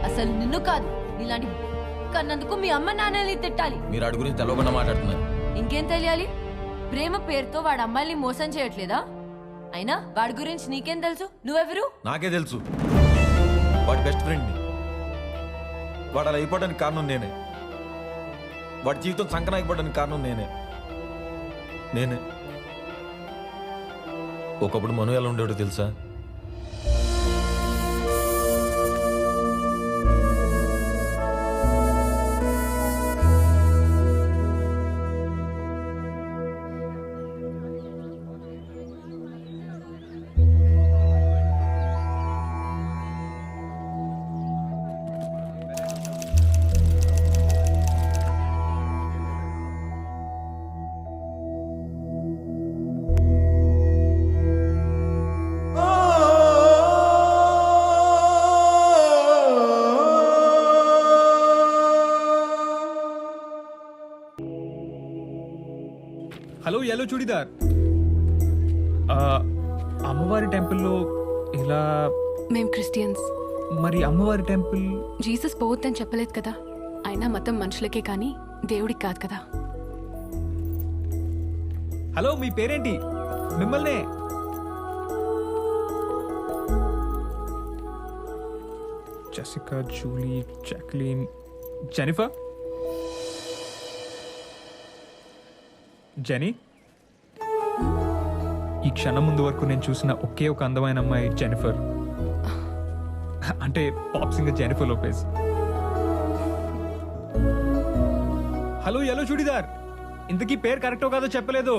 అసలు నిన్ను కాదు ఇలాంటి కన్నందుకు మీ అమ్మ నాన్నని తిట్టాలి. మీరు అడుగు గురించి తెలవకుండా మాట్లాడుతున్నారు. ఇంకేం తెలియాలి? ప్రేమ పేరుతో వాడు అమ్మాయిని మోసం చేయట్లేదా? అయినా వాడి గురించి నీకేం తెలుసు? నువ్వెవరు? నాకే తెలుసు, వాడి బెస్ట్ ఫ్రెండ్ని. వాడు అలా అయిపోవడానికి కారణం నేనే. వాడి జీవితం సంకన అయిపోవడానికి కారణం నేనే. ఒకప్పుడు మను ఎలా ఉండేవాడో తెలుసా? హలో ఎల్లో చూడిదార్, అమ్మవారి టెంపుల్లో ఇలా. మేం క్రిస్టియన్స్. మరి అమ్మవారి టెంపుల్ జీసస్ పోవద్దని చెప్పలేదు కదా. అయినా మతం మనుషులకే కానీ దేవుడికి కాదు కదా. హలో మీ పేరేంటి? మిమ్మల్నే. Jessica, Julie, Jacqueline, Jennifer. Jenny, ఈ క్షణం ముందు వరకు నేను చూసిన ఒకే ఒక అందమైన అమ్మాయి జెనిఫర్. అంటే pop singer Jennifer Lopez. Hello yellow churidar, ఇంతకీ పేరు కరెక్టో కాదో చెప్పలేదు.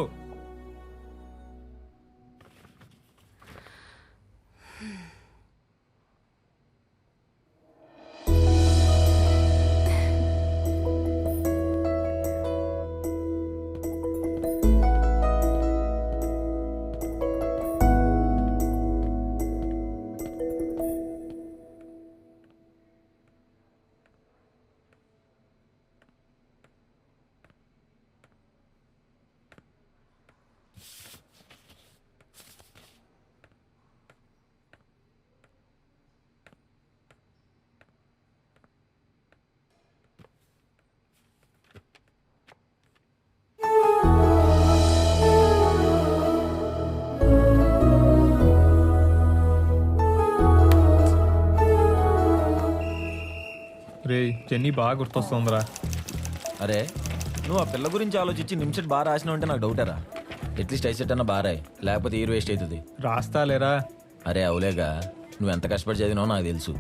రే జెన్నీ బాగా గుర్తొస్తుందిరా. అరే నువ్వు ఆ పిల్ల గురించి ఆలోచించి నిమిషం బాగా రాసినావు అంటే నాకు డౌటరా. అట్లీస్ట్ ఐసెట్ అన్న బాగా రాయి, లేకపోతే ఇయర్ వేస్ట్ అవుతుంది. రాస్తా లేరా? అరే అవులేగా, నువ్వు ఎంత కష్టపడి చదివినావో నాకు తెలుసు.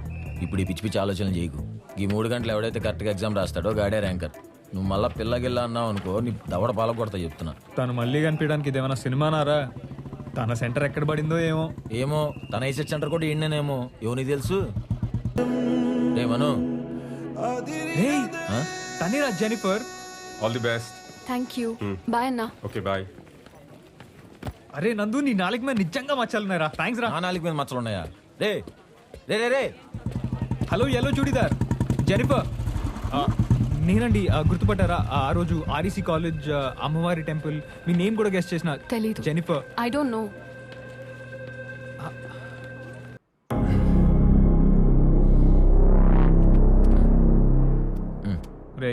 ఇప్పుడు ఈ పిచ్చి పిచ్చి ఆలోచనలు చేయకు. ఈ 3 గంటలు ఎవడైతే కరెక్ట్గా ఎగ్జామ్ రాస్తాడో గాడే ర్యాంకర్. నువ్వు మళ్ళీ పిల్లగిల్లా అన్నావు అనుకో, నీ దవడ పాల కొడతా చెప్తున్నా. తను మళ్ళీ కనిపించడానికి ఇదేమైనా సినిమానారా? తన సెంటర్ ఎక్కడ పడిందో ఏమో తన ఐసెట్ సెంటర్ కూడా ఏంటనేమో నీకు తెలుసు. రే మను, తనేరా Jennifer. All the best. Thank you. Bye అన్నా. Okay bye. అరే నందు, నీ నాలుగు మీద నిజంగా మచ్చాలున్నారా? థ్యాంక్స్ రా. నా నాలుగు మీద మచ్చలు ఉన్నాయా? రే రే రే రే హలో ఎల్లో చూడిదార్, జెనిఫర్. నేనండి, గుర్తుపట్టారా? ఆ రోజు ఆర్ఈసీ కాలేజ్ అమ్మవారి టెంపుల్ మీ నేమ్ కూడా గెస్ట్ చేసిన. తెలీదు. జెనిఫర్. I don't know. రే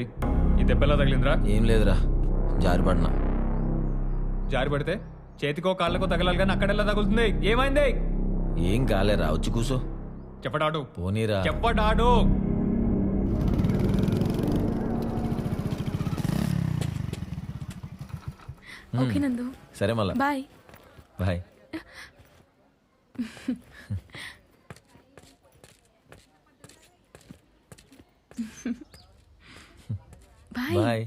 ఈ దెబ్బలా తగిలిందిరా? ఏం లేదురా, జారిపడినా. జారి పడితే చేతికో కాళ్ళకో తగలాలి కానీ అక్కడెల్లా తగులుతుంది. ఏమైంది? ఏం కాలేరా, వచ్చి కూసో. చెప్పడాడు. పోనీరా. చెప్పడాడు. ఓకే నందు. సరే మళ్ళా బాయ్. బాయ్. బాయ్. బాయ్.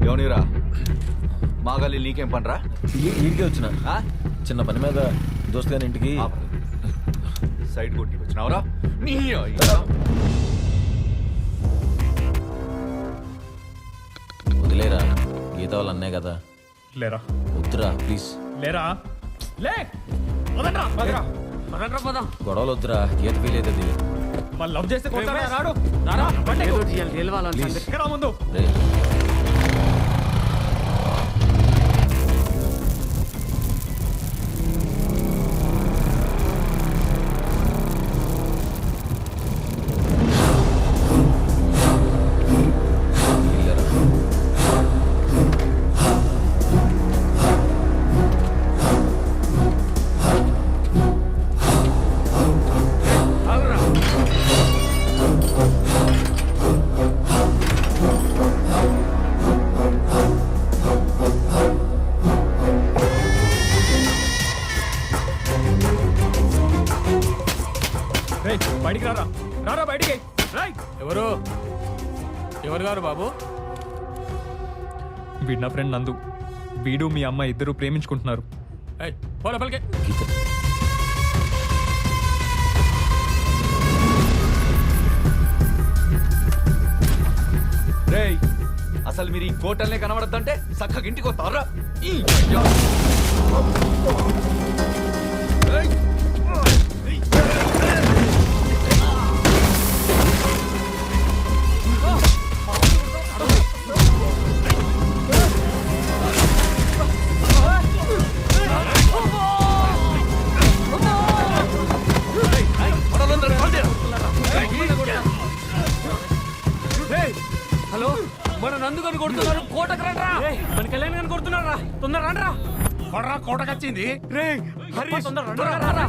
ఎవనిరా మాగాలి, నీకేం పనిరా? ఇంటికి వచ్చిన చిన్న పని మీద దోస్తు గారి ఇంటికి. సైడ్ కొట్టి వచ్చినావురా? వదిలేరా, గీత వాళ్ళు అన్నే కదా. లేరా? వద్దురా ప్లీజ్. లేరా? లే. వదనరా. వదనరా. పదండ్రా పదం. గొడవలు వద్దురా, గీత ఫీల్ అవుతుంది. మళ్ళీ లవ్ చేస్తే కొడతారా? రాడు. రారా. గెలవాలని ముందు. రే చెప్తున్నారు బాబు? వీడు నా ఫ్రెండ్ నందు. వీడు మీ అమ్మ ఇద్దరు ప్రేమించుకుంటున్నారు. ఏయ్, పో లోపలికి. గీత రేయ్, అసలు మీరు ఈ కోటల్నే కనబడద్దంటే చక్కగా ఇంటికి వస్తారా? హలో, మన నందుగని కొడుతున్నారు, కోటకు రండ్రా. మన కళ్యాణ్ గారిని కొడుతున్నారా, తొందర రండ్రా. కొడరా, కోటకొచ్చింది. రే హరీష్, తొందర రండ్రా.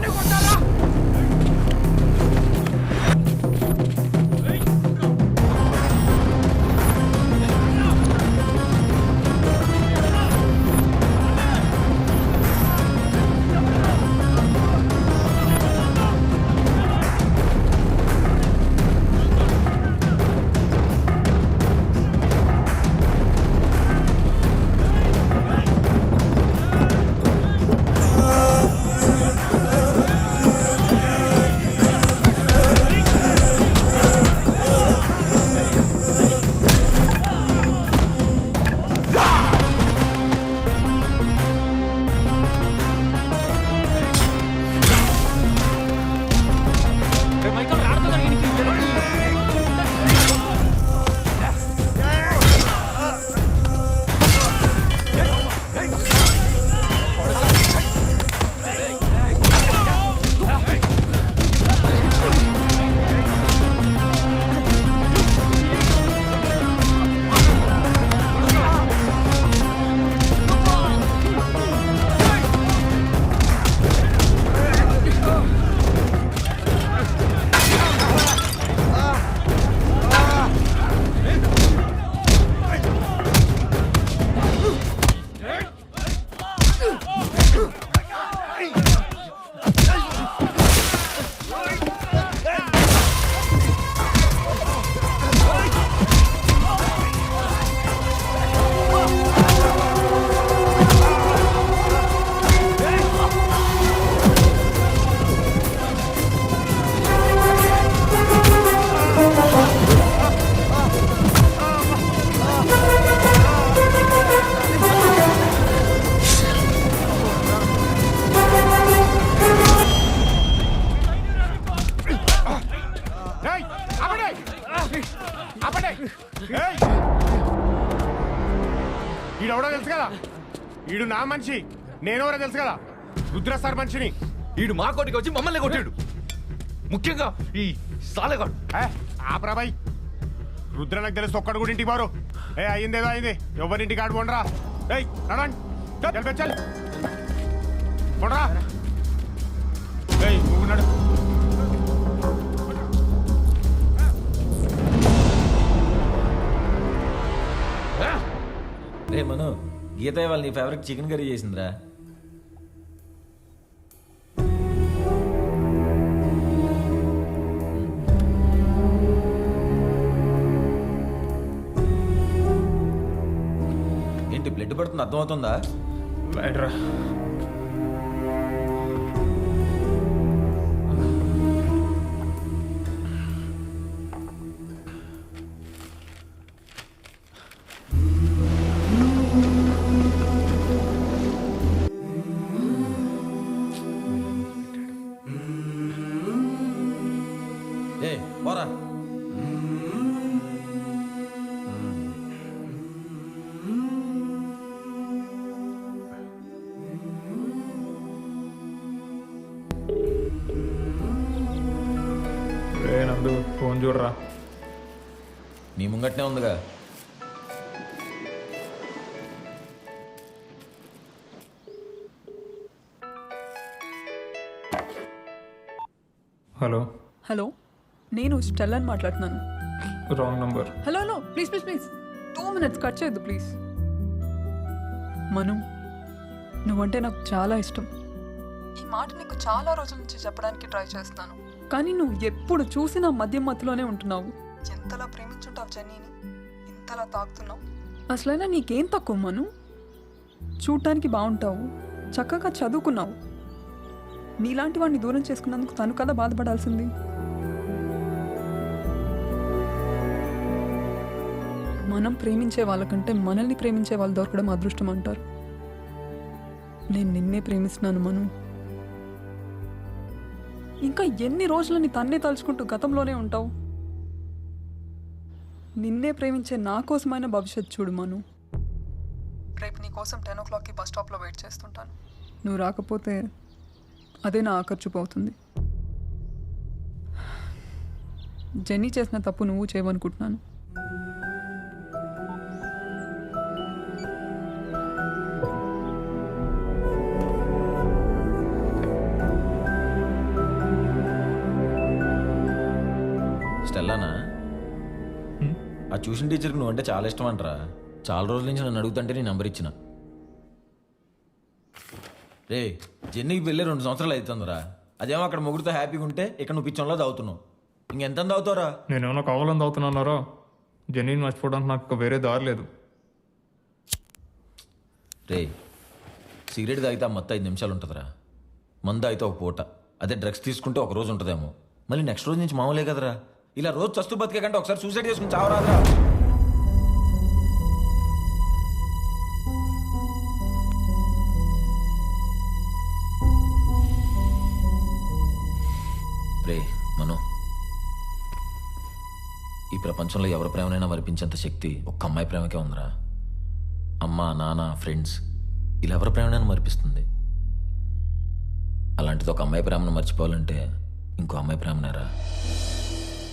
ఈడెవడో తెలుసు కదా, ఈడు నా మనిషి, నేనెవరో తెలుసు కదా, రుద్ర సార్ మనిషిని. ఈడు మా కోటికి వచ్చి మమ్మల్ని కొట్టాడు, ముఖ్యంగా ఈ సాలెగాడు. ఆపరాబాయ్, రుద్ర నాకు తెలుసు ఒక్కడు కూడా ఇంటికి బారు. అయ్యిందేదో అయింది, ఎవరింటికి ఆడు పోండ్రా. ఏయ్ నడండి, చల్ పోండ్రా. ఏయ్ నువ్వు నడు. రే మను, గీత ఇవాళ నీ ఫేవరెట్ చికెన్ కర్రీ చేసిందిరా. ఏంటి బ్లడ్ పడుతుంది, అర్థమవుతుందా? రైట్రా. ఏ పోరా. రే నందు, ఫోన్ చూడరా. నీ ముంగట్నే ఉందిగా. హలో. హలో, నేను స్టెల్లాని మాట్లాడుతున్నాను. Wrong number. Hello hello, please please please 2 minutes cut చేయొద్దు ప్లీజ్. మను, నువ్వంటే నాకు చాలా ఇష్టం. ఈ మాట నీకు చాలా రోజుల నుంచి చెప్పడానికి ట్రై చేస్తున్నాను, కానీ నువ్వు ఎప్పుడు చూసినా మధ్య మధ్యలోనే ఉంటున్నావు. ఎంతలా ప్రేమించుంటావు జెన్నీని, ఇంతలా తాగుతున్నావు? అసలైనా నీకేం తక్కువ మను? చూడటానికి బాగుంటావు, చక్కగా చదువుకున్నావు. నీలాంటి వాడిని దూరం చేసుకున్నందుకు తను కదా బాధపడాల్సింది. మనం ప్రేమించే వాళ్ళకంటే మనల్ని ప్రేమించే వాళ్ళు దొరకడం అదృష్టం అంటారు. నేను నిన్నే ప్రేమిస్తున్నాను మను. ఇంకా ఎన్ని రోజులని తన్నే తలుచుకుంటూ గతంలోనే ఉంటావు? నిన్నే ప్రేమించే నా కోసమైన భవిష్యత్తు చూడు మను. రేపు నీ కోసం 10 o'clockకి బస్ స్టాప్లో వెయిట్ చేస్తుంటాను. నువ్వు రాకపోతే అదే నా ఆఖర్చుపు అవుతుంది. జెన్నీ చేసిన తప్పు నువ్వు చేయవనుకుంటున్నాను. స్టెల్లానా? ఆ ట్యూషన్ టీచర్కి నువ్వంటే చాలా ఇష్టం అంటరా. చాలా రోజుల నుంచి నన్ను అడుగుతుంటే నీ నెంబర్ ఇచ్చిన. రే, జెన్నీకి వెళ్ళి 2 సంవత్సరాలు అవుతుందిరా. అదేమో అక్కడ ముగ్గురితో హ్యాపీగా ఉంటే ఇక్కడ నువ్వు పిచ్చంలో తాగుతున్నావు. ఇంకెంత తాగుతావురా? నేనేమన్నా కావాలని తాగుతున్నారా? జెన్నీని మర్చిపోవడానికి నాకు వేరే దారి లేదు. రే, సిగరెట్ తాగితే ఆ మొత్తం 5 నిమిషాలు ఉంటుందిరా. మందు అయితే ఒక పూట. అదే డ్రగ్స్ తీసుకుంటే ఒక రోజు ఉంటుందేమో, మళ్ళీ నెక్స్ట్ రోజు నుంచి మామూలే కదరా. ఇలా రోజు చస్తూ బతికే కంటే ఒకసారి సూసైడ్ చేసుకుని చావరాదురా. రే మను, ఈ ప్రపంచంలో ఎవరి ప్రేమనైనా మరిపించేంత శక్తి ఒక్క అమ్మాయి ప్రేమకే ఉందిరా. అమ్మ, నాన్న, ఫ్రెండ్స్ ఇలా ఎవరి ప్రేమనైనా మరిపిస్తుంది. అలాంటిది ఒక అమ్మాయి ప్రేమను మర్చిపోవాలంటే ఇంకో అమ్మాయి ప్రేమనేరా.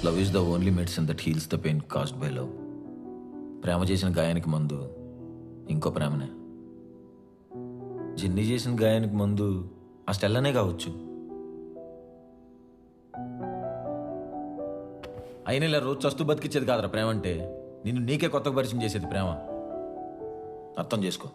Love is the only medicine that heals the pain caused by love. ప్రేమ చేసిన గాయానికి మందు ఇంకో ప్రేమనే. జిన్ని చేసిన గాయానికి మందు ఆ స్టెల్లనే కావచ్చు. అయినా ఇలా రోజు చస్తూ బతికిచ్చేది కాదురా ప్రేమ అంటే. నిన్ను నీకే కొత్తగా పరిచయం చేసేది ప్రేమ. అర్థం చేసుకో.